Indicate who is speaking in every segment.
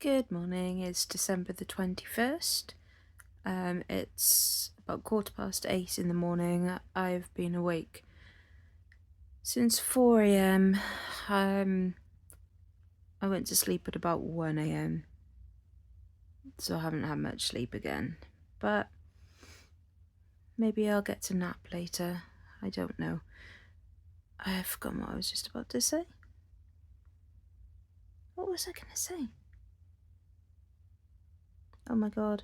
Speaker 1: Good morning, it's December the 21st. It's about 8:15 in the morning. I've been awake since 4 a.m. I went to sleep at about 1 a.m. so I haven't had much sleep again. But maybe I'll get to nap later. I don't know. I've forgotten what I was just about to say. What was I going to say? Oh my god.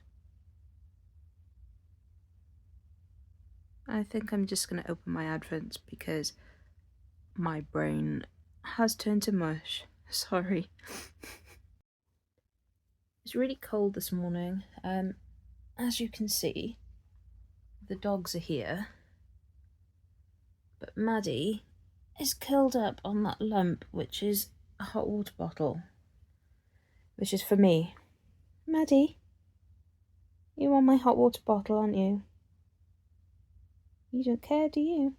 Speaker 1: I think I'm just going to open my advents because my brain has turned to mush. Sorry. It's really cold this morning. As you can see, the dogs are here, but Maddie is curled up on that lump, which is a hot water bottle, which is for me. Maddie, you want my hot water bottle, aren't you? You don't care, do you?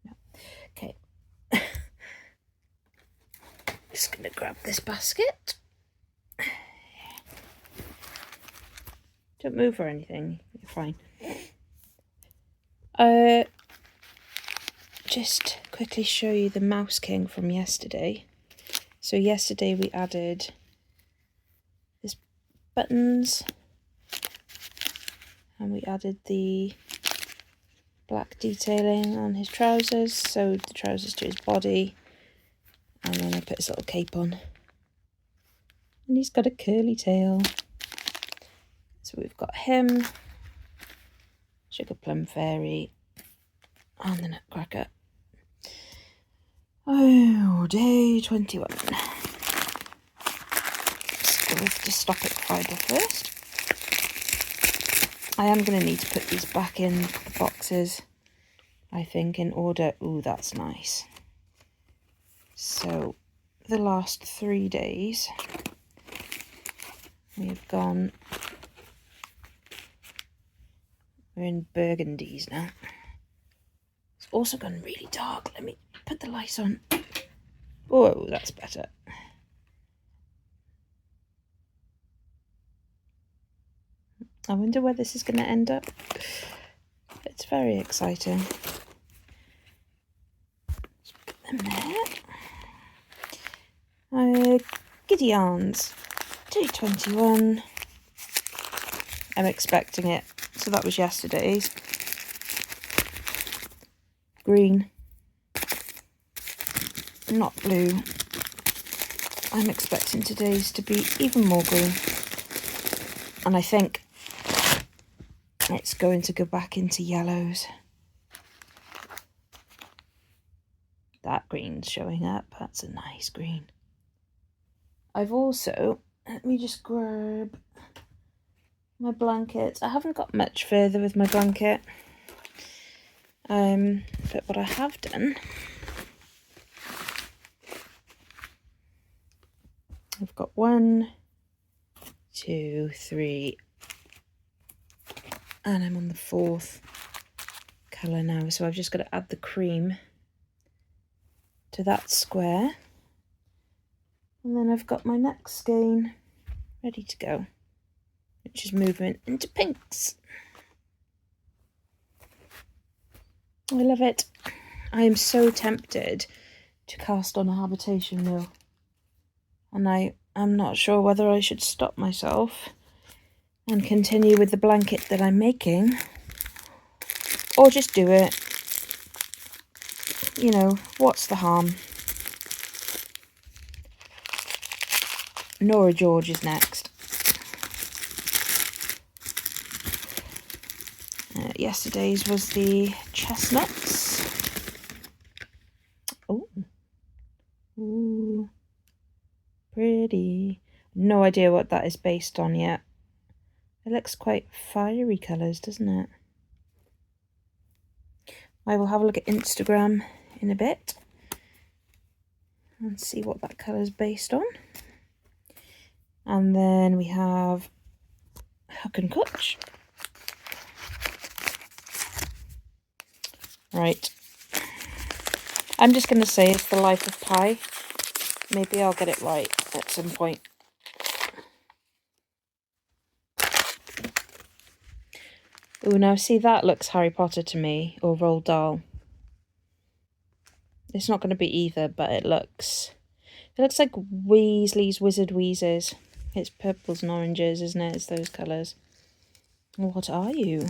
Speaker 1: No. Okay. Just gonna grab this basket. Don't move or anything, you're fine. Just quickly show you the Mouse King from yesterday. So yesterday we added this buttons and we added the black detailing on his trousers, sewed the trousers to his body, and then I put his little cape on. And he's got a curly tail. So we've got him, Sugar Plum Fairy, and the Nutcracker. Oh, day 21. So we have to stop at fibre first. I am going to need to put these back in the boxes, I think, in order. Ooh, that's nice. So the last 3 days we've gone, we're in burgundies now. It's also gone really dark. Let me put the light on. Oh, that's better. I wonder where this is going to end up. It's very exciting. Let's put them there. Giddy Yarns, day 21. I'm expecting it. So that was yesterday's. Green. Not blue. I'm expecting today's to be even more green. And I think it's going to go back into yellows. That green's showing up. That's a nice green. I've also, let me just grab my blanket. I haven't got much further with my blanket. But what I have done, I've got 1, 2, 3, and I'm on the 4th colour now. So I've just got to add the cream to that square. And then I've got my next skein ready to go, which is moving into pinks. I love it. I am so tempted to cast on a habitation mill. And I'm not sure whether I should stop myself and continue with the blanket that I'm making, or just do it. You know, what's the harm? Nora George is next. Yesterday's was the chestnuts. Oh, ooh, pretty. No idea what that is based on yet. It looks quite fiery colours, doesn't it? I will have a look at Instagram in a bit and see what that colour is based on. And then we have Hook and Kutch. Right. I'm just going to say it's the Life of Pi. Maybe I'll get it right at some point. Oh, now see, that looks Harry Potter to me, or Roald Dahl. It's not going to be either, but it looks like Weasley's Wizard Wheezes. It's purples and oranges, isn't it? It's those colours. What are you?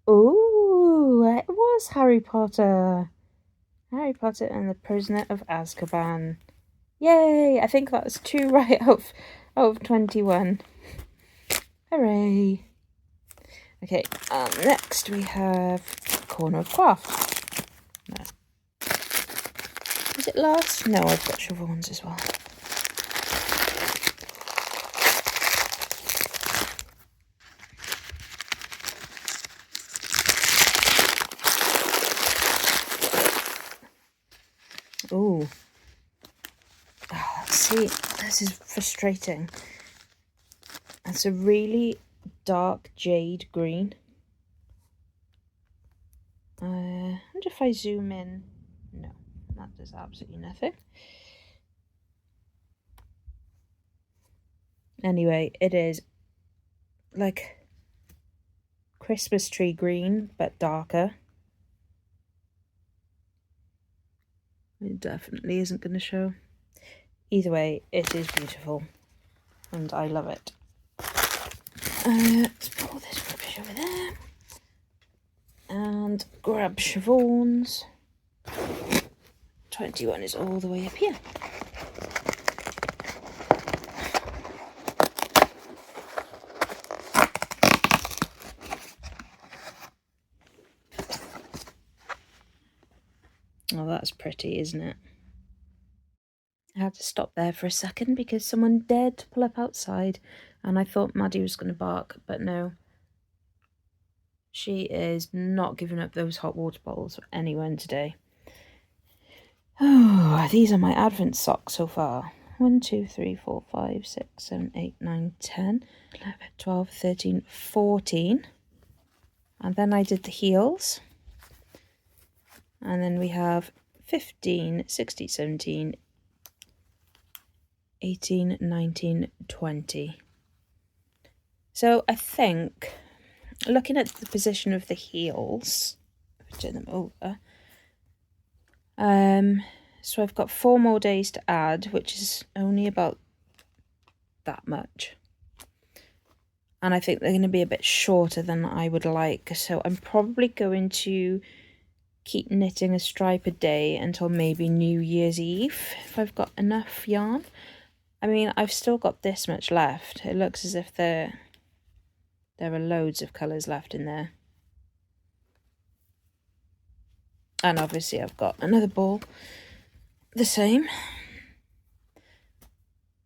Speaker 1: Ooh, it was Harry Potter. Harry Potter and the Prisoner of Azkaban. Yay! I think that was 2 right out of 21. Hooray! Okay, next we have Corner of Craft. No. Is it last? No, I've got Siobhan's as well. Ooh. Oh, see, this is frustrating. It's a really dark jade green. I wonder if I zoom in. No, that does absolutely nothing. Anyway, it is like Christmas tree green, but darker. It definitely isn't going to show. Either way, it is beautiful, and I love it. Let's pull this rubbish over there, and grab Siobhan's. 21 is all the way up here. Oh, that's pretty, isn't it? I had to stop there for a second because someone dared to pull up outside and I thought Maddie was going to bark, but no. She is not giving up those hot water bottles for anyone today. Oh, these are my Advent socks so far. 1, 2, 3, 4, 5, 6, 7, 8, 9, 10, 11, 12, 13, 14. And then I did the heels. And then we have 15, 16, 17, 18, 19, 20. So I think, looking at the position of the heels, turn them over. So I've got 4 more days to add, which is only about that much. And I think they're going to be a bit shorter than I would like. So I'm probably going to keep knitting a stripe a day until maybe New Year's Eve, if I've got enough yarn. I mean, I've still got this much left. It looks as if there are loads of colours left in there. And obviously I've got another ball the same.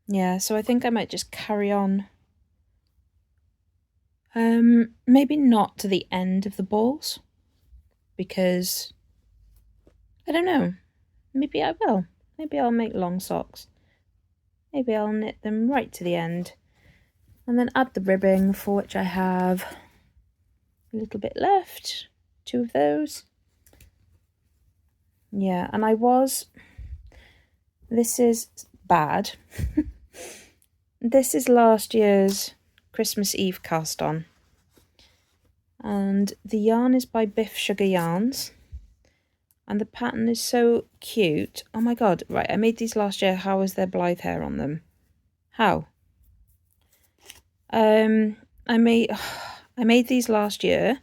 Speaker 1: Yeah, so I think I might just carry on. Maybe not to the end of the balls, because I don't know. Maybe I will. Maybe I'll make long socks. Maybe I'll knit them right to the end and then add the ribbing, for which I have a little bit left. 2 of those. Yeah, and this is bad. This is last year's Christmas Eve cast on. And the yarn is by Biff Sugar Yarns. And the pattern is so cute. Oh my god, right, I made these last year. How is there Blythe hair on them? How? I made these last year.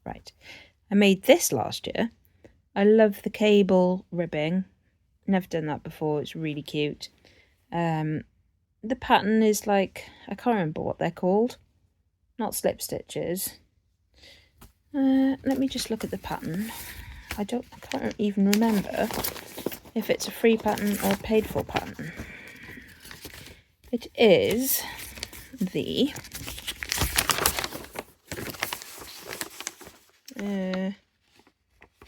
Speaker 1: Right. I made this last year. I love the cable ribbing. Never done that before. It's really cute. The pattern is like, I can't remember what they're called. Not slip stitches. Let me just look at the pattern. I can't even remember if it's a free pattern or a paid for pattern. It is the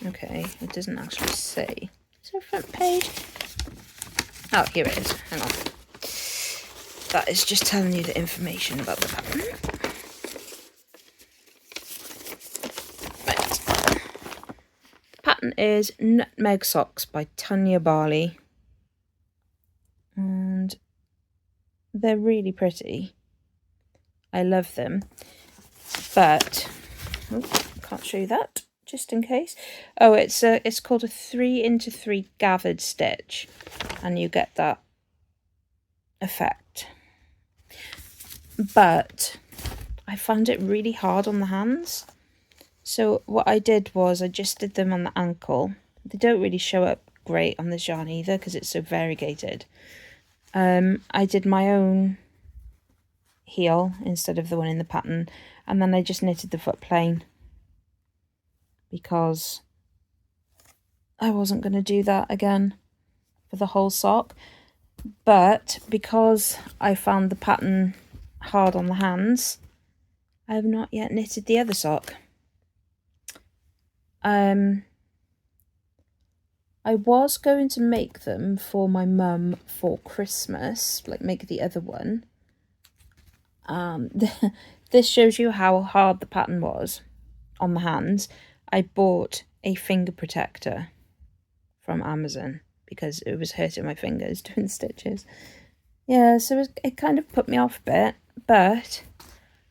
Speaker 1: okay, it doesn't actually say. Is there a front page? Oh, here it is. Hang on. That is just telling you the information about the pattern. pattern is Nutmeg Socks by Tanya Barley. And they're really pretty. I love them. But, can't show you that, just in case. Oh, it's called a 3x3 gathered stitch. And you get that effect. But I found it really hard on the hands. So what I did was I just did them on the ankle. They don't really show up great on this yarn either because it's so variegated. I did my own heel instead of the one in the pattern, and then I just knitted the foot plain because I wasn't going to do that again for the whole sock. But because I found the pattern hard on the hands, I have not yet knitted the other sock. I was going to make them for my mum for Christmas, like make the other one. This shows you how hard the pattern was on the hands. I bought a finger protector from Amazon because it was hurting my fingers doing stitches. Yeah, so it kind of put me off a bit, but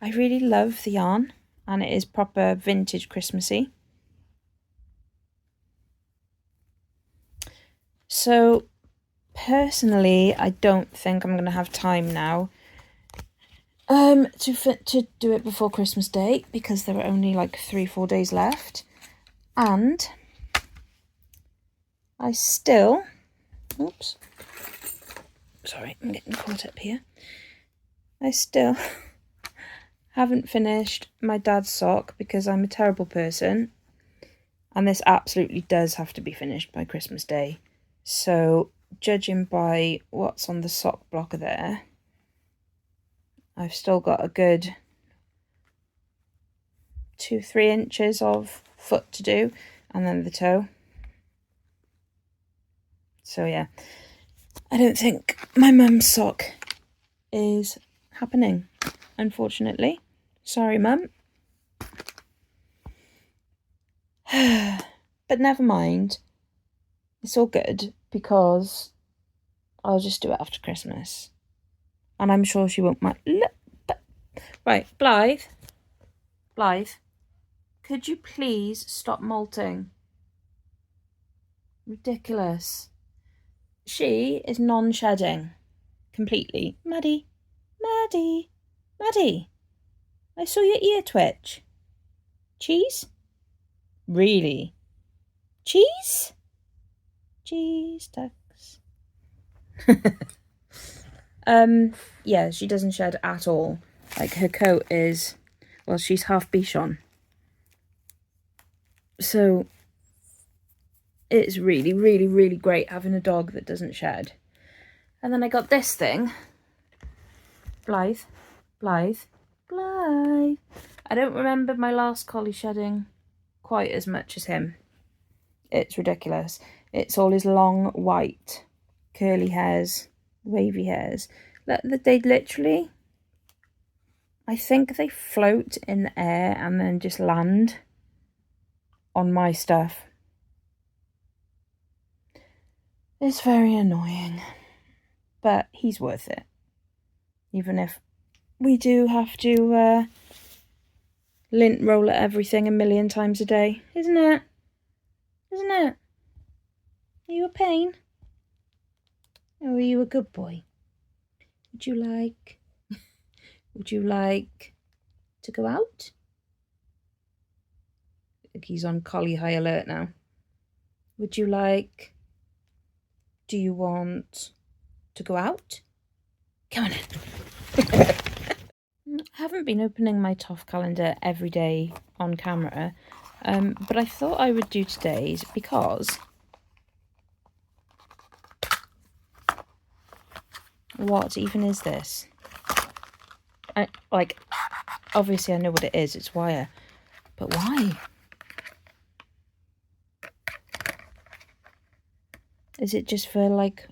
Speaker 1: I really love the yarn and it is proper vintage Christmassy. So personally, I don't think I'm going to have time now to do it before Christmas Day because there are only like 3-4 days left, and I still, oops, sorry, I'm getting caught up here. I still haven't finished my dad's sock because I'm a terrible person, and this absolutely does have to be finished by Christmas Day. So judging by what's on the sock blocker there, I've still got a good 2-3 inches of foot to do, and then the toe. So yeah, I don't think my mum's sock is happening, unfortunately. Sorry, Mum. But never mind. It's all good because I'll just do it after Christmas. And I'm sure she won't mind. Right, Blythe. Blythe, could you please stop molting? Ridiculous. She is non-shedding. Completely. Maddie. Maddie. Maddie. I saw your ear twitch. Cheese? Really? Cheese? Cheese ducks. Yeah, she doesn't shed at all. Like, her coat is, well, she's half Bichon. So it's really, really, really great having a dog that doesn't shed. And then I got this thing. Blythe. Blythe. Blythe. I don't remember my last collie shedding quite as much as him. It's ridiculous. It's all his long, white, curly hairs, wavy hairs. They literally, I think they float in the air and then just land on my stuff. It's very annoying, but he's worth it. Even if we do have to lint roller everything a million times a day, isn't it? Isn't it? Are you a pain? Or are you a good boy? Would you like to go out? I think he's on collie high alert now. Do you want to go out? Come on in. I haven't been opening my Toff calendar every day on camera, but I thought I would do today's because what even is this? Obviously I know what it is, it's wire, but why? Is it just for like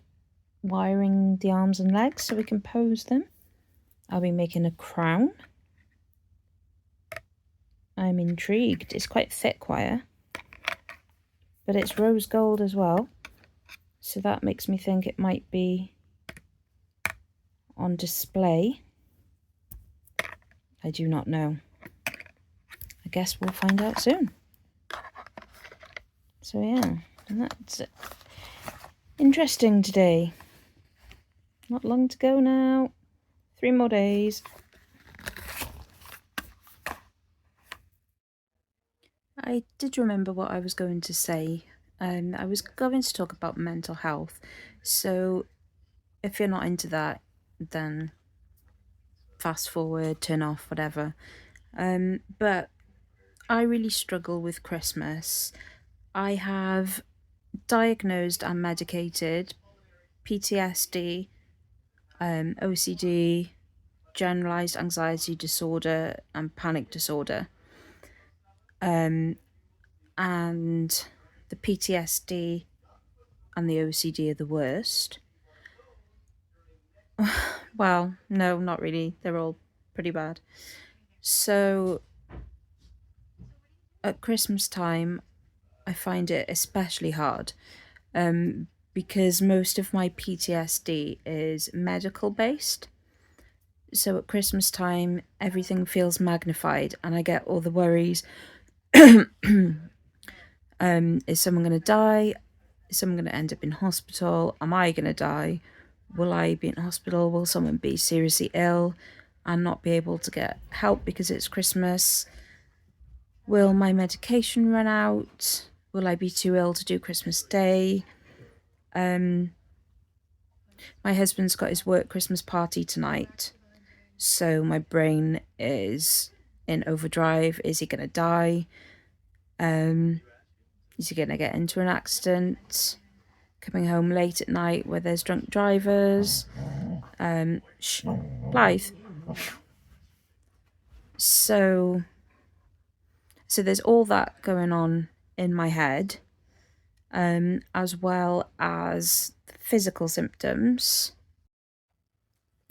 Speaker 1: wiring the arms and legs so we can pose them? I'll be making a crown. I'm intrigued. It's quite thick wire. but it's rose gold as well, so that makes me think it might be on display. I do not know. I guess we'll find out soon. So yeah, and that's it. Interesting today. Not long to go now. 3 more days. I did remember what I was going to say. I was going to talk about mental health. So if you're not into that, then fast forward, turn off, whatever. But I really struggle with Christmas. I have diagnosed and medicated PTSD, OCD, generalized anxiety disorder, and panic disorder. And the PTSD and the OCD are the worst. Well, no, not really. They're all pretty bad. So at Christmas time, I find it especially hard because most of my PTSD is medical based. So at Christmas time, everything feels magnified and I get all the worries. Is someone going to die? Is someone going to end up in hospital? Am I going to die? Will I be in hospital? Will someone be seriously ill and not be able to get help because it's Christmas? Will my medication run out? Will I be too ill to do Christmas Day? My husband's got his work Christmas party tonight, so my brain is in overdrive. Is he going to die? Is he going to get into an accident? Coming home late at night where there's drunk drivers? Blythe. So there's all that going on in my head, as well as physical symptoms.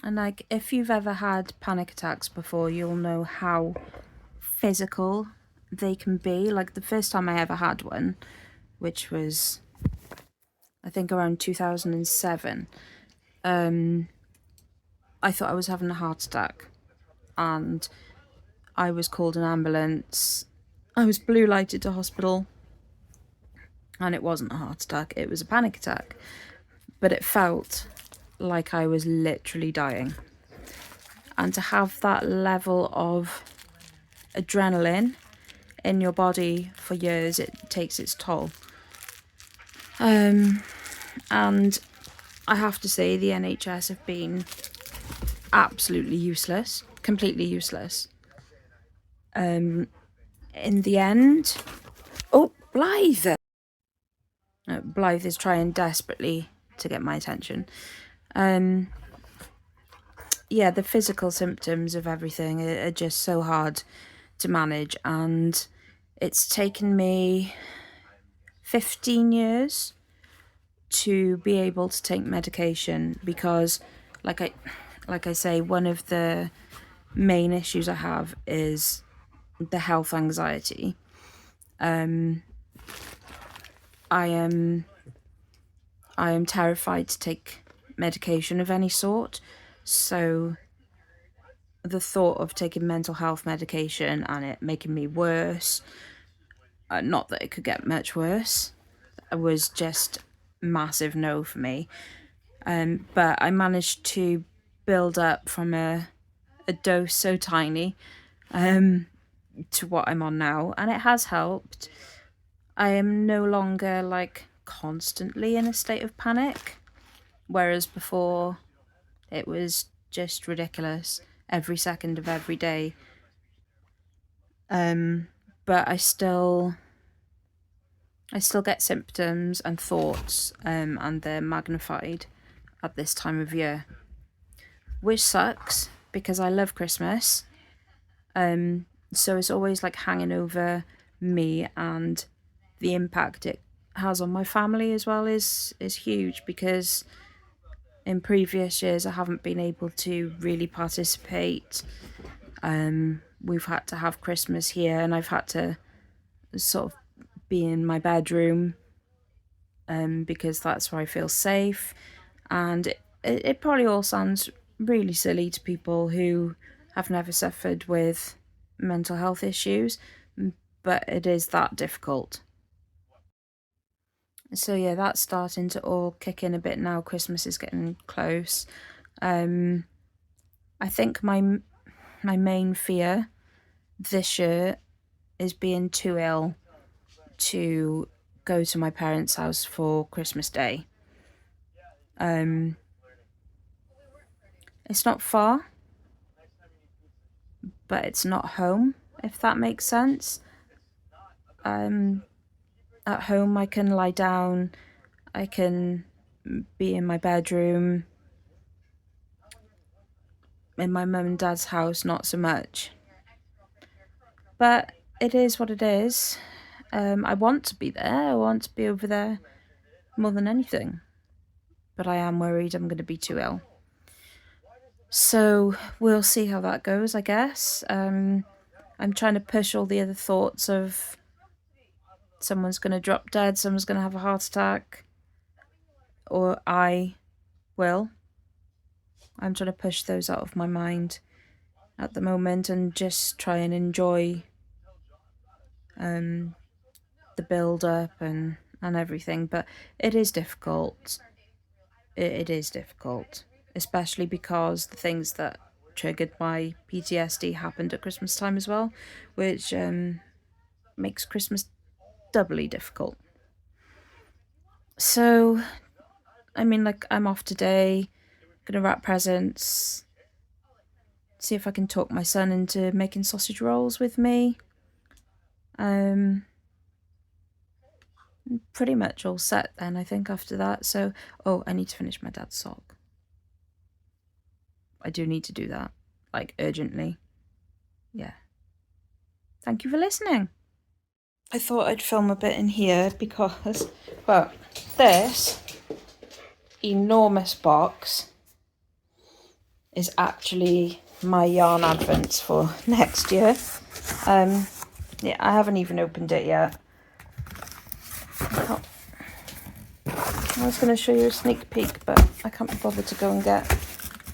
Speaker 1: And like, if you've ever had panic attacks before, you'll know how physical they can be. Like the first time I ever had one, which was I think around 2007, I thought I was having a heart attack, and I was called an ambulance. I was blue lighted to hospital, and it wasn't a heart attack, it was a panic attack. But it felt like I was literally dying. And to have that level of adrenaline in your body for years, it takes its toll. And I have to say the NHS have been absolutely useless, completely useless. In the end, Blythe! Blythe is trying desperately to get my attention. Yeah, the physical symptoms of everything are just so hard to manage, and it's taken me 15 years to be able to take medication because, like I say, one of the main issues I have is the health anxiety. I am terrified to take medication of any sort, so the thought of taking mental health medication and it making me worse, not that it could get much worse, was just massive no for me. But I managed to build up from a dose so tiny to what I'm on now, and it has helped. I am no longer like constantly in a state of panic, whereas before it was just ridiculous every second of every day. But I still get symptoms and thoughts, and they're magnified at this time of year, which sucks because I love Christmas. So it's always like hanging over me, and the impact it has on my family as well is huge, because in previous years I haven't been able to really participate. We've had to have Christmas here, and I've had to sort of be in my bedroom because that's where I feel safe. And it probably all sounds really silly to people who have never suffered with mental health issues, but it is that difficult. So yeah, that's starting to all kick in a bit now. Christmas is getting close. I think my main fear this year is being too ill to go to my parents' house for Christmas Day. It's not far, but it's not home, if that makes sense. At home I can lie down, I can be in my bedroom. In my mum and dad's house, not so much. But it is what it is. I want to be there, I want to be over there more than anything. But I am worried I'm going to be too ill. So we'll see how that goes, I guess. I'm trying to push all the other thoughts of someone's going to drop dead, someone's going to have a heart attack, or I will. I'm trying to push those out of my mind at the moment and just try and enjoy the build-up and everything. But it is difficult. It is difficult, especially because the things that triggered my PTSD happened at Christmas time as well, which makes Christmas doubly difficult. So, I mean, like, I'm off today, gonna wrap presents, see if I can talk my son into making sausage rolls with me. Pretty much all set then, I think, after that. So, oh, I need to finish my dad's sock. I do need to do that, like, urgently. Yeah. Thank you for listening. I thought I'd film a bit in here because, well, this enormous box is actually my yarn advents for next year. Yeah, I haven't even opened it yet. I was going to show you a sneak peek, but I can't be bothered to go and get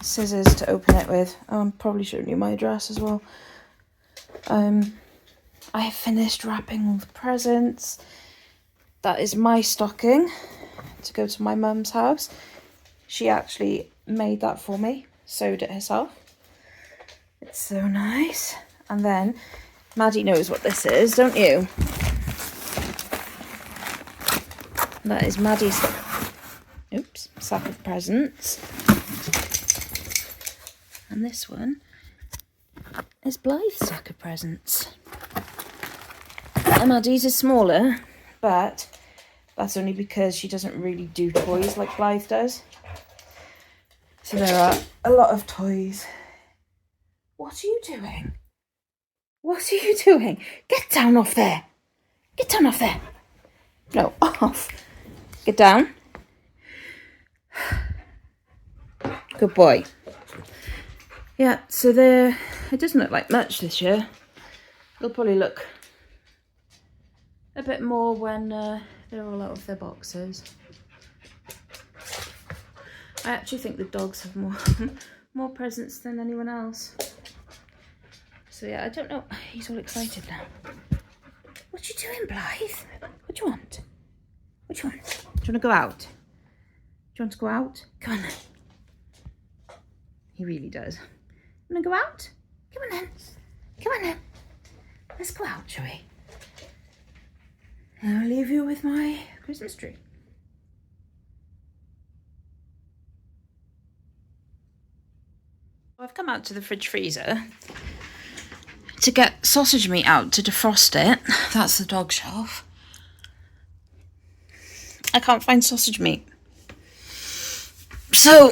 Speaker 1: scissors to open it with. I'm probably showing you my address as well. I have finished wrapping all the presents. That is my stocking to go to my mum's house. She actually made that for me, sewed it herself. It's so nice. And then Maddie knows what this is, don't you? That is Maddie's sack of presents. And this one is Blythe's sack of presents. And Maddie's is smaller, but that's only because she doesn't really do toys like Blythe does. So there are a lot of toys. What are you doing? What are you doing? Get down off there. Get down off there. No, off. Get down. Good boy. Yeah, so it doesn't look like much this year. It'll probably look a bit more when they're all out of their boxes. I actually think the dogs have more presents than anyone else. So yeah, I don't know. He's all excited now. What you doing, Blythe? What do you want? What do you want? Do you want to go out? Do you want to go out? Come on then. He really does. You want to go out? Come on then. Come on then. Let's go out, shall we? And I'll leave you with my Christmas tree. I've come out to the fridge freezer to get sausage meat out to defrost it. That's the dog shelf. I can't find sausage meat. So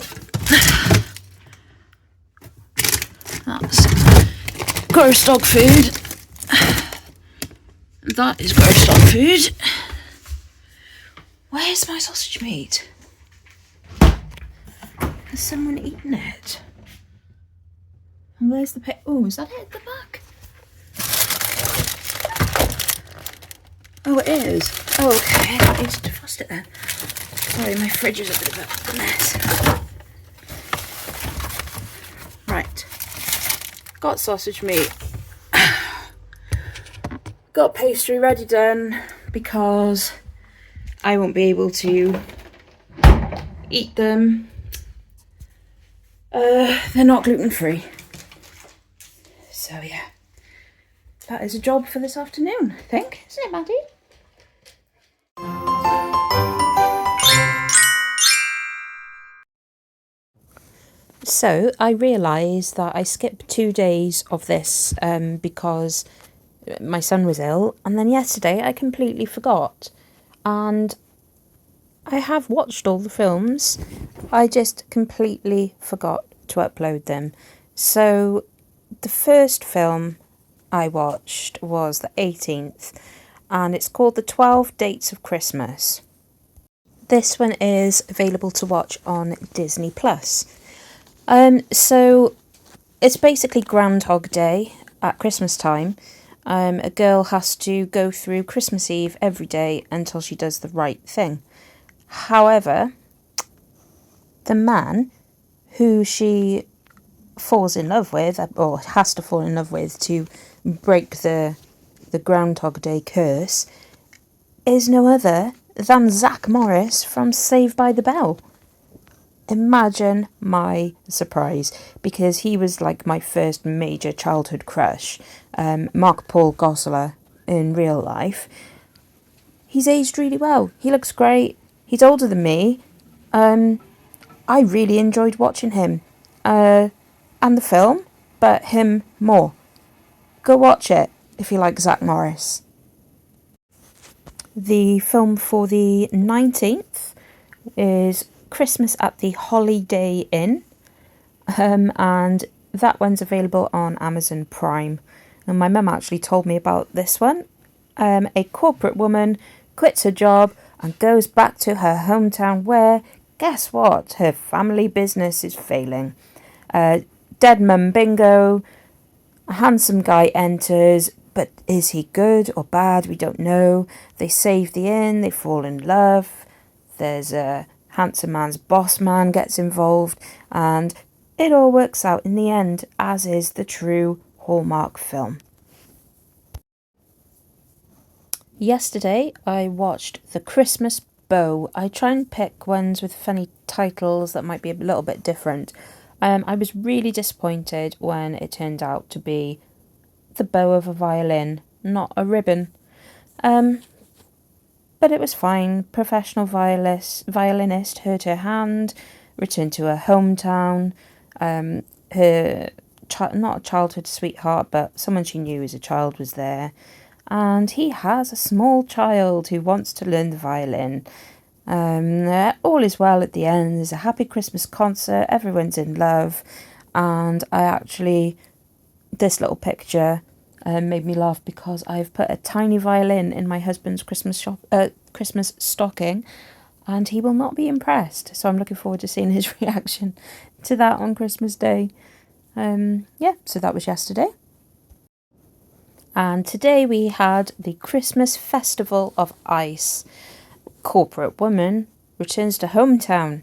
Speaker 1: that's gross dog food. That is gross dog food. Where's my sausage meat? Has someone eaten it? And where's the pig? Oh, is that it at the back? Oh, it is. Oh, okay. I need to defrost it then. Sorry, my fridge is a bit of a mess. Right. Got sausage meat. Got pastry ready done because I won't be able to eat them. They're not gluten-free. So yeah, that is a job for this afternoon, I think. Isn't it, Maddie? So I realised that I skipped 2 days of this because my son was ill, and then yesterday I completely forgot. And I have watched all the films, I just completely forgot to upload them. So the first film I watched was the 18th, and it's called The 12 Dates of Christmas. This one is available to watch on Disney Plus. So it's basically Groundhog Day at Christmas time. A girl has to go through Christmas Eve every day until she does the right thing. However, the man who she falls in love with, or has to fall in love with to break the Groundhog Day curse, is no other than Zach Morris from Saved by the Bell. Imagine my surprise, because he was like my first major childhood crush. Mark Paul Gosselaar in real life. He's aged really well. He looks great. He's older than me. I really enjoyed watching him. And the film, but him more. Go watch it if you like Zach Morris. The film for the 19th is Christmas at the Holiday Inn, and that one's available on Amazon Prime. And my mum actually told me about this one. A corporate woman quits her job and goes back to her hometown where, guess what, her family business is failing. Dead mum bingo. A handsome guy enters, but is he good or bad? We don't know. They save the inn, they fall in love. There's a handsome man's boss man gets involved, and it all works out in the end, as is the true Hallmark film. Yesterday I watched The Christmas Bow. I try and pick ones with funny titles that might be a little bit different. I was really disappointed when it turned out to be the bow of a violin, not a ribbon. But it was fine. Professional violinist hurt her hand, returned to her hometown. Her not a childhood sweetheart, but someone she knew as a child was there. And he has a small child who wants to learn the violin. All is well at the end. There's a happy Christmas concert. Everyone's in love. And this little picture made me laugh because I've put a tiny violin in my husband's Christmas stocking, and he will not be impressed. So I'm looking forward to seeing his reaction to that on Christmas Day. So that was yesterday. And today we had the Christmas Festival of Ice. Corporate woman returns to hometown,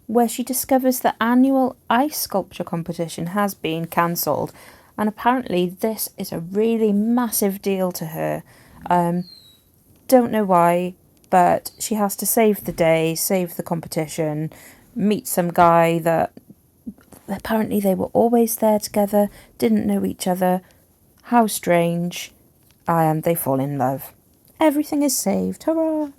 Speaker 1: where she discovers the annual ice sculpture competition has been cancelled, and apparently this is a really massive deal to her. Don't know why, but she has to save the day, save the competition, meet some guy that apparently they were always there together, didn't know each other. How strange. And they fall in love. Everything is saved. Hurrah!